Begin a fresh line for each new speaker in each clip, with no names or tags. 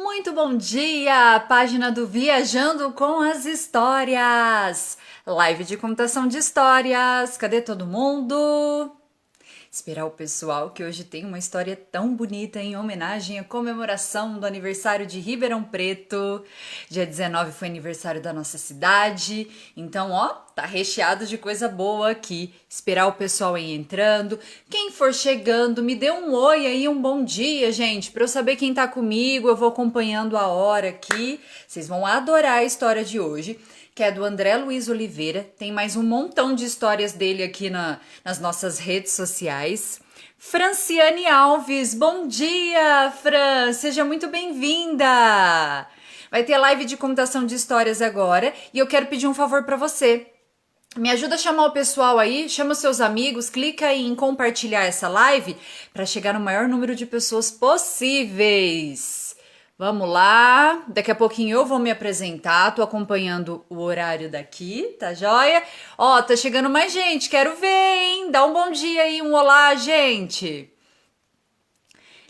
Muito bom dia, página do Viajando com as Histórias. Live de contação de histórias. Cadê todo mundo? Esperar o pessoal que hoje tem uma história tão bonita em homenagem à comemoração do aniversário de Ribeirão Preto. Dia 19 foi aniversário da nossa cidade, então ó, tá recheado de coisa boa aqui. Esperar o pessoal ir entrando. Quem for chegando, me dê um oi aí, um bom dia, gente, pra eu saber quem tá comigo. Eu vou acompanhando a hora aqui. Vocês vão adorar a história de hoje, que é do André Luiz Oliveira. Tem mais um montão de histórias dele aqui nas nossas redes sociais. Franciane Alves, bom dia, Fran! Seja muito bem-vinda! Vai ter live de contação de histórias agora e eu quero pedir um favor para você. Me ajuda a chamar o pessoal aí, chama os seus amigos, clica aí em compartilhar essa live para chegar no maior número de pessoas possíveis. Vamos lá, daqui a pouquinho eu vou me apresentar, tô acompanhando o horário daqui, tá joia? Ó, tá chegando mais gente, quero ver, hein? Dá um bom dia aí, um olá, gente!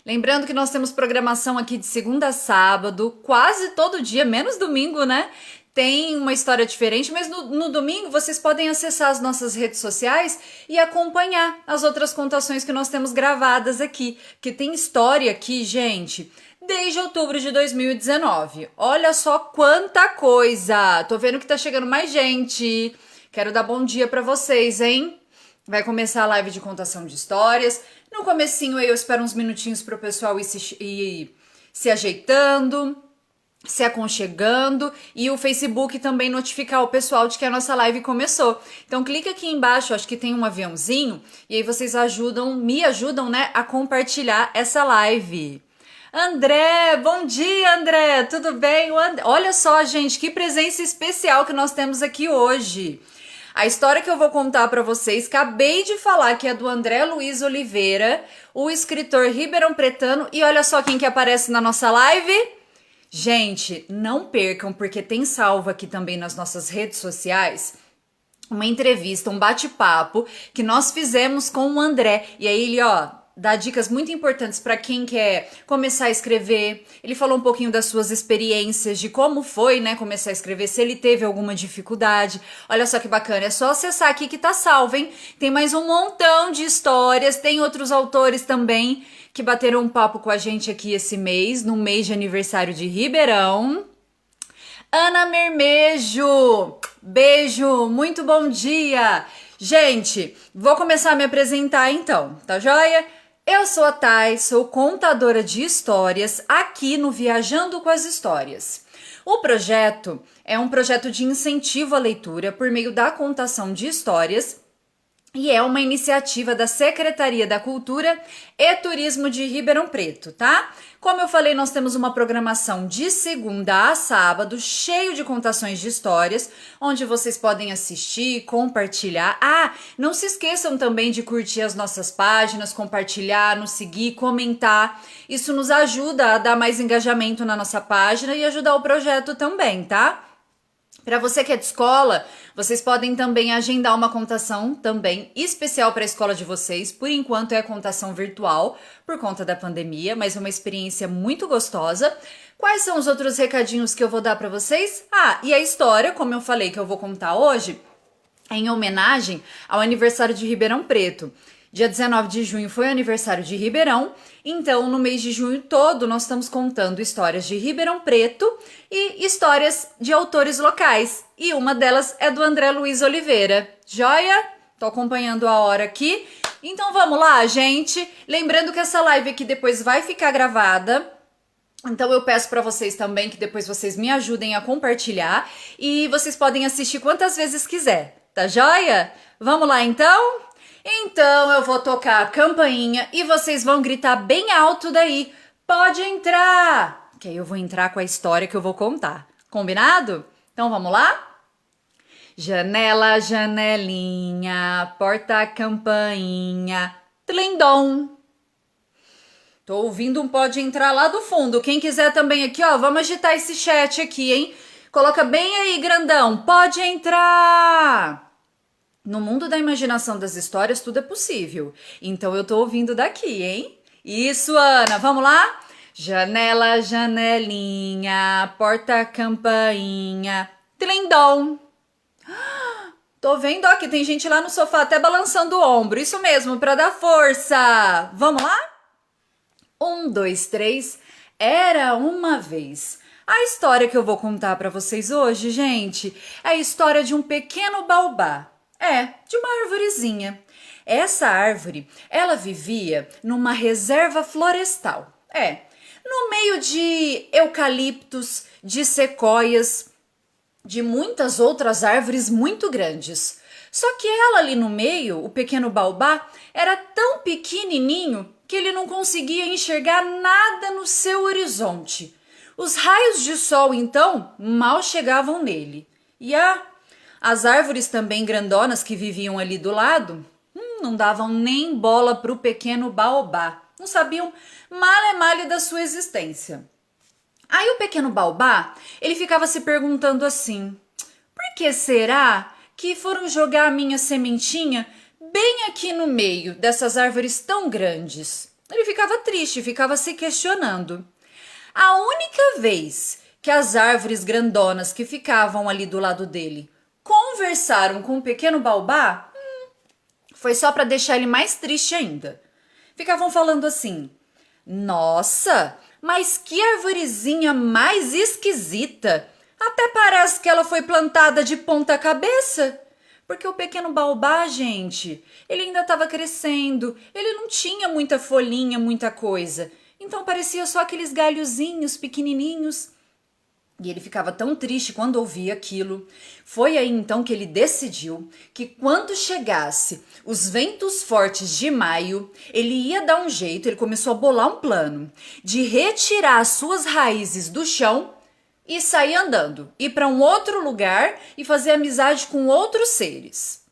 Lembrando que nós temos programação aqui de segunda a sábado, quase todo dia, menos domingo, né? Tem uma história diferente, mas no domingo vocês podem acessar as nossas redes sociais e acompanhar as outras contações que nós temos gravadas aqui, que tem história aqui, gente, desde outubro de 2019. Olha só quanta coisa! Tô vendo que tá chegando mais gente. Quero dar bom dia pra vocês, hein? Vai começar a live de contação de histórias. No comecinho aí eu espero uns minutinhos pro pessoal ir se ajeitando, se aconchegando e o Facebook também notificar o pessoal de que a nossa live começou. Então clica aqui embaixo, acho que tem um aviãozinho e aí vocês me ajudam, né, a compartilhar essa live. André, bom dia, André, tudo bem? Olha só, gente, que presença especial que nós temos aqui hoje. A história que eu vou contar para vocês, acabei de falar que é do André Luiz Oliveira, o escritor ribeirão-pretano, e olha só quem que aparece na nossa live. Gente, não percam, porque tem salvo aqui também nas nossas redes sociais uma entrevista, um bate-papo que nós fizemos com o André. E aí ele, ó, dá dicas muito importantes para quem quer começar a escrever. Ele falou um pouquinho das suas experiências, de como foi, né, começar a escrever, se ele teve alguma dificuldade. Olha só que bacana, é só acessar aqui que tá salvo, hein? Tem mais um montão de histórias, tem outros autores também que bateram um papo com a gente aqui esse mês, no mês de aniversário de Ribeirão. Ana Mermejo, beijo, muito bom dia. Gente, vou começar a me apresentar então, tá joia? Eu sou a Thay, sou contadora de histórias aqui no Viajando com as Histórias. O projeto é um projeto de incentivo à leitura por meio da contação de histórias e é uma iniciativa da Secretaria da Cultura e Turismo de Ribeirão Preto, tá? Como eu falei, nós temos uma programação de segunda a sábado, cheio de contações de histórias, onde vocês podem assistir, compartilhar. Ah, não se esqueçam também de curtir as nossas páginas, compartilhar, nos seguir, comentar. Isso nos ajuda a dar mais engajamento na nossa página e ajudar o projeto também, tá? Para você que é de escola, vocês podem também agendar uma contação também especial para a escola de vocês. Por enquanto é contação virtual por conta da pandemia, mas é uma experiência muito gostosa. Quais são os outros recadinhos que eu vou dar para vocês? Ah, e a história, como eu falei que eu vou contar hoje, é em homenagem ao aniversário de Ribeirão Preto. Dia 19 de junho foi o aniversário de Ribeirão, então no mês de junho todo nós estamos contando histórias de Ribeirão Preto e histórias de autores locais. E uma delas é do André Luiz Oliveira. Joia? Tô acompanhando a hora aqui. Então vamos lá, gente. Lembrando que essa live aqui depois vai ficar gravada. Então eu peço para vocês também que depois vocês me ajudem a compartilhar e vocês podem assistir quantas vezes quiser, tá joia? Vamos lá então? Então eu vou tocar a campainha e vocês vão gritar bem alto daí. Pode entrar! Que aí eu vou entrar com a história que eu vou contar. Combinado? Então vamos lá? Janela, janelinha, porta, campainha, tlindom. Tô ouvindo um pode entrar lá do fundo. Quem quiser também aqui, ó, vamos agitar esse chat aqui, hein? Coloca bem aí, grandão. Pode entrar! No mundo da imaginação das histórias, tudo é possível. Então eu tô ouvindo daqui, hein? Isso, Ana. Vamos lá? Janela, janelinha, porta, campainha, tlindom. Tô vendo, ó, que tem gente lá no sofá até balançando o ombro. Isso mesmo, pra dar força. Vamos lá? 1, 2, 3. Era uma vez. A história que eu vou contar pra vocês hoje, gente, é a história de um pequeno baobá. De uma arvorezinha. Essa árvore, ela vivia numa reserva florestal. No meio de eucaliptos, de sequoias, de muitas outras árvores muito grandes. Só que ela ali no meio, o pequeno baobá, era tão pequenininho que ele não conseguia enxergar nada no seu horizonte. Os raios de sol, então, mal chegavam nele. E as árvores também grandonas que viviam ali do lado, não davam nem bola para o pequeno baobá. Não sabiam male da sua existência. Aí o pequeno baobá, ele ficava se perguntando assim: por que será que foram jogar a minha sementinha bem aqui no meio dessas árvores tão grandes? Ele ficava triste, ficava se questionando. A única vez que as árvores grandonas que ficavam ali do lado dele conversaram com o pequeno baobá, foi só para deixar ele mais triste ainda. Ficavam falando assim: nossa, mas que arvorezinha mais esquisita! Até parece que ela foi plantada de ponta cabeça. Porque o pequeno baobá, gente, ele ainda estava crescendo, ele não tinha muita folhinha, muita coisa. Então parecia só aqueles galhozinhos pequenininhos. E ele ficava tão triste quando ouvia aquilo. Foi aí então que ele decidiu que quando chegasse os ventos fortes de maio, ele ia dar um jeito, ele começou a bolar um plano de retirar as suas raízes do chão e sair andando, ir para um outro lugar e fazer amizade com outros seres.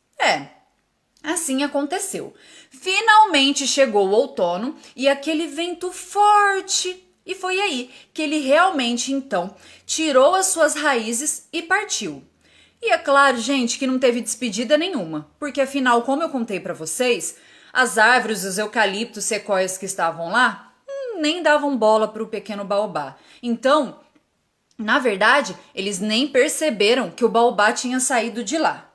Assim aconteceu. Finalmente chegou o outono e aquele vento forte. E foi aí que ele realmente, então, tirou as suas raízes e partiu. E é claro, gente, que não teve despedida nenhuma, porque afinal, como eu contei para vocês, as árvores, os eucaliptos, sequoias que estavam lá, nem davam bola para o pequeno baobá. Então, na verdade, eles nem perceberam que o baobá tinha saído de lá.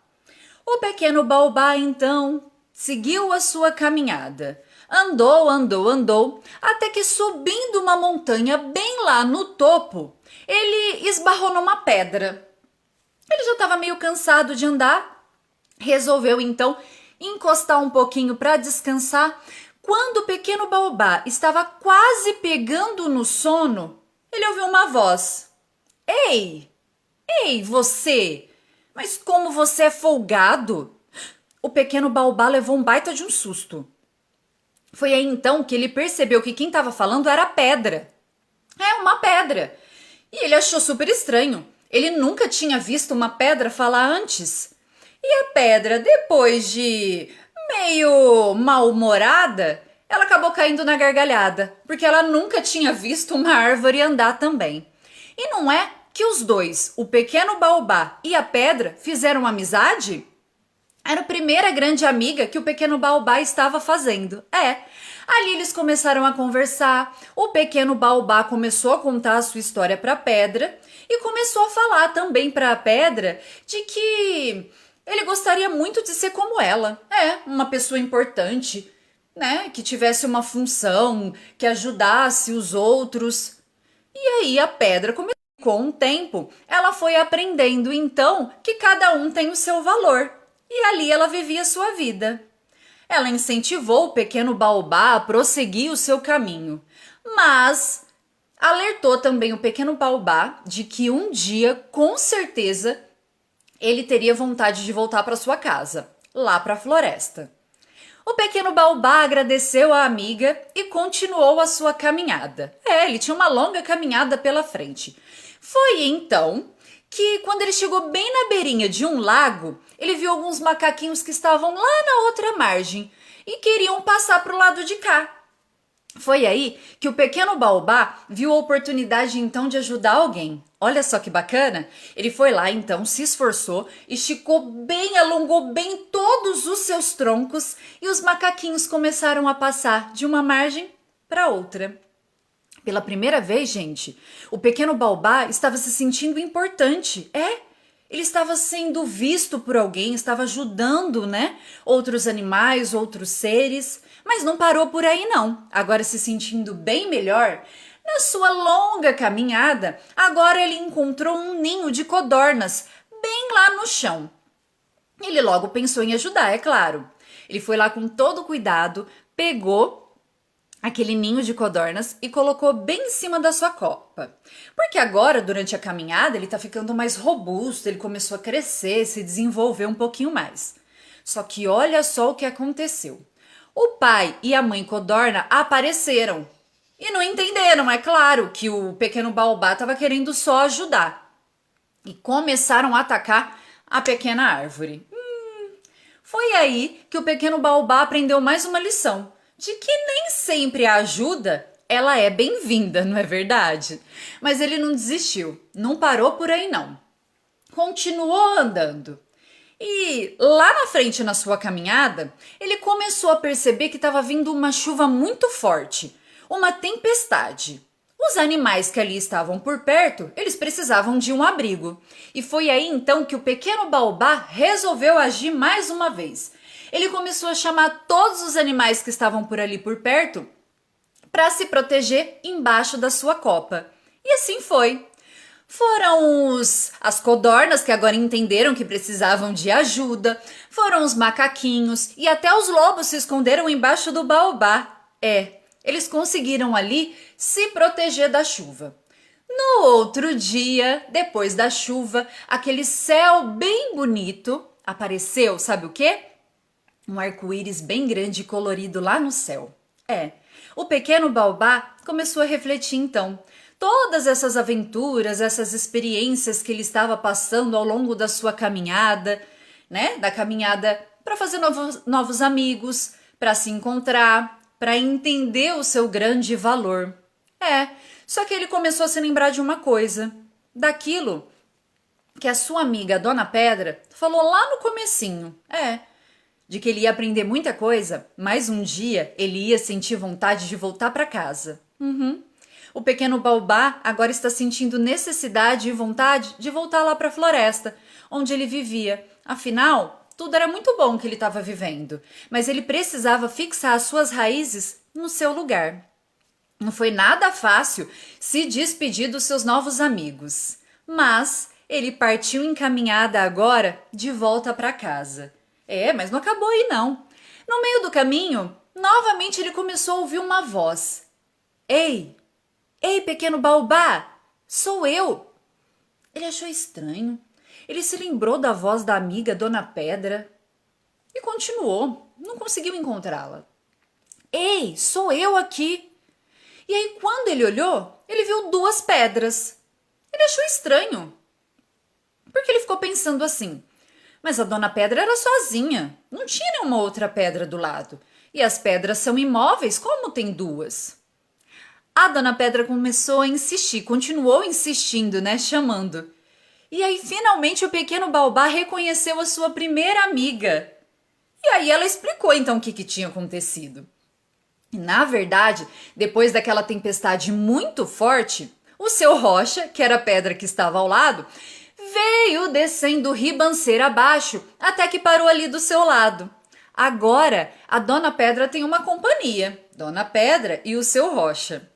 O pequeno baobá, então, seguiu a sua caminhada. Andou, até que subindo uma montanha bem lá no topo, ele esbarrou numa pedra. Ele já estava meio cansado de andar, resolveu então encostar um pouquinho para descansar. Quando o pequeno baobá estava quase pegando no sono, ele ouviu uma voz. Ei, você! Mas como você é folgado! O pequeno baobá levou um baita de um susto. Foi aí então que ele percebeu que quem estava falando era a pedra. Uma pedra. E ele achou super estranho. Ele nunca tinha visto uma pedra falar antes. E a pedra, depois de meio mal-humorada, ela acabou caindo na gargalhada, porque ela nunca tinha visto uma árvore andar também. E não é que os dois, o pequeno baobá e a pedra, fizeram amizade? Era a primeira grande amiga que o pequeno baobá estava fazendo. Ali eles começaram a conversar, o pequeno baobá começou a contar a sua história para a pedra e começou a falar também para a pedra de que ele gostaria muito de ser como ela. Uma pessoa importante, né? Que tivesse uma função, que ajudasse os outros. E aí a pedra começou. Com o tempo, ela foi aprendendo então que cada um tem o seu valor. E ali ela vivia sua vida. Ela incentivou o pequeno baobá a prosseguir o seu caminho, mas alertou também o pequeno baobá de que um dia, com certeza, ele teria vontade de voltar para sua casa, lá para a floresta. O pequeno baobá agradeceu à amiga e continuou a sua caminhada. Ele tinha uma longa caminhada pela frente. Foi então que, quando ele chegou bem na beirinha de um lago, ele viu alguns macaquinhos que estavam lá na outra margem e queriam passar para o lado de cá. Foi aí que o pequeno baobá viu a oportunidade então de ajudar alguém. Olha só que bacana! Ele foi lá então, se esforçou, esticou bem, alongou bem todos os seus troncos e os macaquinhos começaram a passar de uma margem para outra. Pela primeira vez, gente, o pequeno Baobá estava se sentindo importante. Ele estava sendo visto por alguém, estava ajudando, né? Outros animais, outros seres. Mas não parou por aí, não. Agora, se sentindo bem melhor, na sua longa caminhada, agora ele encontrou um ninho de codornas bem lá no chão. Ele logo pensou em ajudar, é claro. Ele foi lá com todo cuidado, pegou aquele ninho de codornas e colocou bem em cima da sua copa. Porque agora, durante a caminhada, ele tá ficando mais robusto, ele começou a crescer, se desenvolver um pouquinho mais. Só que olha só o que aconteceu. O pai e a mãe codorna apareceram. E não entenderam, é claro, que o pequeno Baobá estava querendo só ajudar. E começaram a atacar a pequena árvore. Foi aí que o pequeno Baobá aprendeu mais uma lição, de que nem sempre a ajuda ela é bem-vinda, não é verdade? Mas ele não desistiu, não parou por aí não. Continuou andando. E lá na frente na sua caminhada, ele começou a perceber que estava vindo uma chuva muito forte, uma tempestade. Os animais que ali estavam por perto, eles precisavam de um abrigo. E foi aí então que o pequeno Baobá resolveu agir mais uma vez. Ele começou a chamar todos os animais que estavam por ali por perto para se proteger embaixo da sua copa. E assim foi. Foram as codornas que agora entenderam que precisavam de ajuda, foram os macaquinhos e até os lobos se esconderam embaixo do baobá. Eles conseguiram ali se proteger da chuva. No outro dia, depois da chuva, aquele céu bem bonito apareceu, sabe o quê? Um arco-íris bem grande e colorido lá no céu. O pequeno Baobá começou a refletir então. Todas essas aventuras, essas experiências que ele estava passando ao longo da sua caminhada, né? Da caminhada para fazer novos amigos, para se encontrar, para entender o seu grande valor. Só que ele começou a se lembrar de uma coisa, daquilo que a sua amiga, a Dona Pedra, falou lá no comecinho. De que ele ia aprender muita coisa, mas um dia ele ia sentir vontade de voltar para casa. O pequeno Baobá agora está sentindo necessidade e vontade de voltar lá para a floresta, onde ele vivia. Afinal, tudo era muito bom que ele estava vivendo, mas ele precisava fixar as suas raízes no seu lugar. Não foi nada fácil se despedir dos seus novos amigos, mas ele partiu encaminhada agora de volta para casa. Mas não acabou aí não. No meio do caminho, novamente ele começou a ouvir uma voz. Ei, pequeno Baobá, sou eu. Ele achou estranho. Ele se lembrou da voz da amiga Dona Pedra e continuou. Não conseguiu encontrá-la. Ei, sou eu aqui. E aí quando ele olhou, ele viu duas pedras. Ele achou estranho. Porque ele ficou pensando assim. Mas a Dona Pedra era sozinha, não tinha nenhuma outra pedra do lado. E as pedras são imóveis, como tem duas? A Dona Pedra começou a insistir, continuou insistindo, né, chamando. E aí finalmente o pequeno Baobá reconheceu a sua primeira amiga. E aí ela explicou então o que tinha acontecido. Na verdade, depois daquela tempestade muito forte, o seu Rocha, que era a pedra que estava ao lado, veio descendo ribanceira abaixo até que parou ali do seu lado. Agora, a Dona Pedra tem uma companhia, Dona Pedra e o seu Rocha.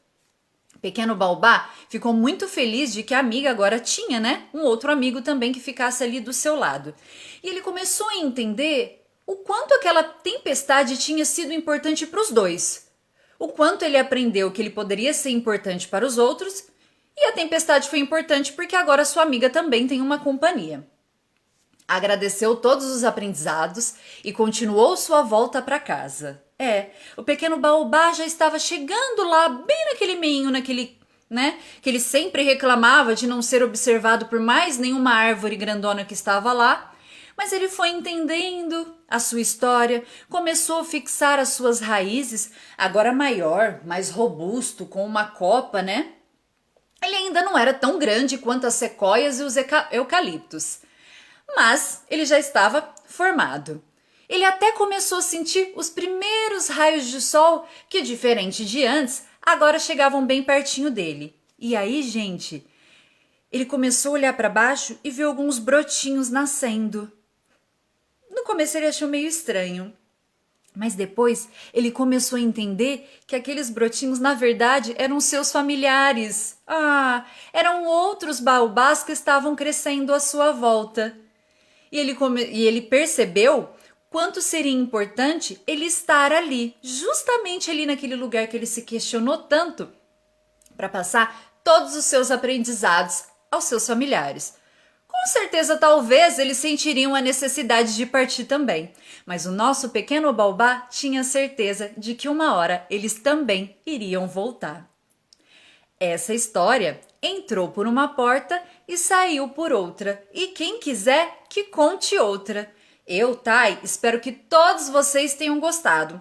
Pequeno Baobá ficou muito feliz de que a amiga agora tinha, né, um outro amigo também que ficasse ali do seu lado. E ele começou a entender o quanto aquela tempestade tinha sido importante para os dois. O quanto ele aprendeu que ele poderia ser importante para os outros. E a tempestade foi importante porque agora sua amiga também tem uma companhia. Agradeceu todos os aprendizados e continuou sua volta para casa. O pequeno Baobá já estava chegando lá, bem naquele meinho, né? Que ele sempre reclamava de não ser observado por mais nenhuma árvore grandona que estava lá. Mas ele foi entendendo a sua história, começou a fixar as suas raízes, agora maior, mais robusto, com uma copa, né? Ele ainda não era tão grande quanto as sequoias e os eucaliptos, mas ele já estava formado. Ele até começou a sentir os primeiros raios de sol que, diferente de antes, agora chegavam bem pertinho dele. E aí, gente, ele começou a olhar para baixo e viu alguns brotinhos nascendo. No começo ele achou meio estranho, mas depois ele começou a entender que aqueles brotinhos, na verdade, eram seus familiares. Eram outros baobás que estavam crescendo à sua volta. E ele percebeu quanto seria importante ele estar ali, justamente ali naquele lugar que ele se questionou tanto, para passar todos os seus aprendizados aos seus familiares. Com certeza, talvez eles sentiriam a necessidade de partir também, mas o nosso pequeno baobá tinha certeza de que uma hora eles também iriam voltar. Essa história entrou por uma porta e saiu por outra, e quem quiser que conte outra. Eu, Thay, espero que todos vocês tenham gostado.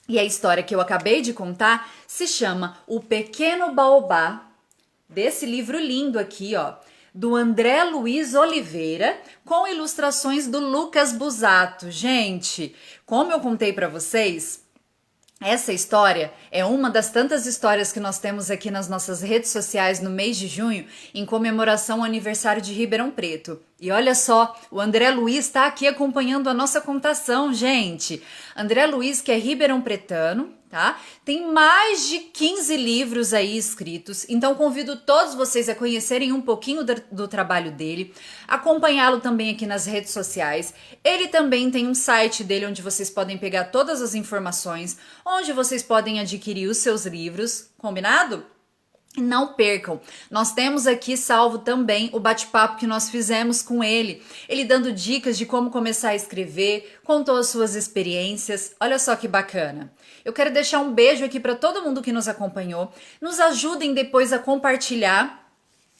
E a história que eu acabei de contar se chama O Pequeno Baobá, desse livro lindo aqui, ó, do André Luiz Oliveira, com ilustrações do Lucas Busato. Gente, como eu contei para vocês, essa história é uma das tantas histórias que nós temos aqui nas nossas redes sociais no mês de junho, em comemoração ao aniversário de Ribeirão Preto. E olha só, o André Luiz está aqui acompanhando a nossa contação, gente. André Luiz, que é ribeirão pretano, tá? Tem mais de 15 livros aí escritos, então convido todos vocês a conhecerem um pouquinho do trabalho dele, acompanhá-lo também aqui nas redes sociais. Ele também tem um site dele onde vocês podem pegar todas as informações, onde vocês podem adquirir os seus livros, combinado? Não percam, nós temos aqui salvo também o bate-papo que nós fizemos com ele, ele dando dicas de como começar a escrever, contou as suas experiências, olha só que bacana. Eu quero deixar um beijo aqui para todo mundo que nos acompanhou, nos ajudem depois a compartilhar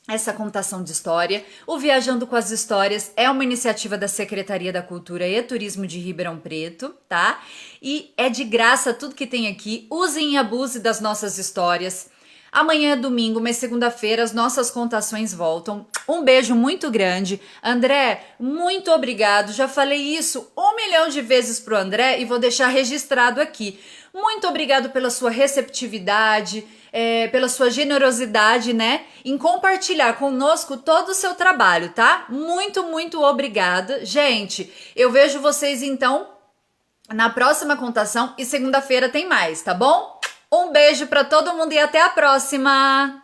essa contação de história. O Viajando com as Histórias é uma iniciativa da Secretaria da Cultura e Turismo de Ribeirão Preto, tá? E é de graça tudo que tem aqui, usem e abusem das nossas histórias. Amanhã é domingo, mas segunda-feira as nossas contações voltam. Um beijo muito grande. André, muito obrigado. Já falei isso 1 milhão de vezes pro André e vou deixar registrado aqui. Muito obrigado pela sua receptividade, pela sua generosidade, né? Em compartilhar conosco todo o seu trabalho, tá? Muito, muito obrigada. Gente, eu vejo vocês então na próxima contação e segunda-feira tem mais, tá bom? Um beijo para todo mundo e até a próxima!